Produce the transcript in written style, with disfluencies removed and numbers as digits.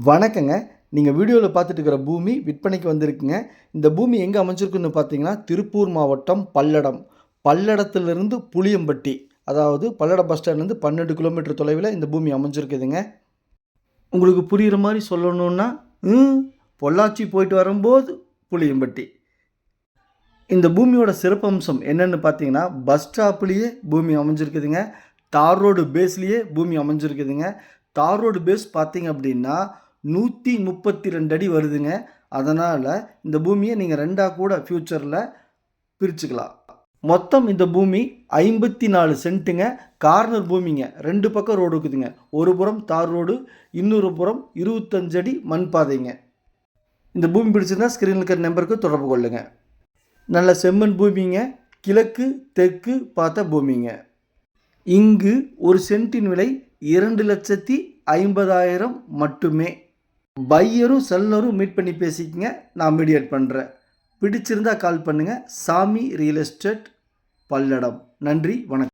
வணக்கங்க. நீங்கள் வீடியோவில் பார்த்துட்டு இருக்கிற பூமி விற்பனைக்கு வந்திருக்குங்க. இந்த பூமி எங்கே அமைஞ்சிருக்குன்னு பார்த்தீங்கன்னா, திருப்பூர் மாவட்டம் பல்லடம். பல்லடத்திலிருந்து புளியம்பட்டி, அதாவது பல்லடம் பஸ் ஸ்டாண்ட்லேருந்து 12 கிலோமீட்டர் தொலைவில் இந்த பூமி அமைஞ்சிருக்குதுங்க. உங்களுக்கு புரிகிற மாதிரி சொல்லணுன்னா, பொள்ளாச்சி போயிட்டு வரும்போது புளியம்பட்டி. இந்த பூமியோட சிறப்பம்சம் என்னென்னு பார்த்தீங்கன்னா, பஸ் ஸ்டாப்லேயே பூமி அமைஞ்சிருக்குதுங்க. தார் ரோடு பேஸ்லேயே பூமி அமைஞ்சிருக்குதுங்க. தார் ரோடு பேஸ் பார்த்தீங்க அப்படின்னா 132 அடி வருதுங்க. அதனால் இந்த பூமியை நீங்கள் ரெண்டாக கூட ஃப்யூச்சரில் பிரிச்சுக்கலாம். மொத்தம் இந்த பூமி 54 சென்ட்டுங்க. கார்னர் பூமிங்க. 2 பக்கம் ரோடு இருக்குதுங்க. ஒரு புறம் தார் ரோடு, இன்னொரு புறம் 25 அடி மண் பாதைங்க. இந்த பூமி பிடிச்சிருந்தா ஸ்க்ரீனில் இருக்கிற நம்பருக்கு தொடர்பு கொள்ளுங்க. நல்ல செம்மண் பூமிங்க. கிழக்கு தெற்கு பார்த்த பூமிங்க. இங்கு ஒரு சென்ட்டின் விலை 2,50,000 மட்டுமே. பையரும் செல்லரும் மீட் பண்ணி பேசிக்கங்க. நான் மீடியேட் பண்ணுறேன். பிடிச்சிருந்தா கால் பண்ணுங்கள். சாமி ரியல் எஸ்டேட், பல்லடம். நன்றி, வணக்கம்.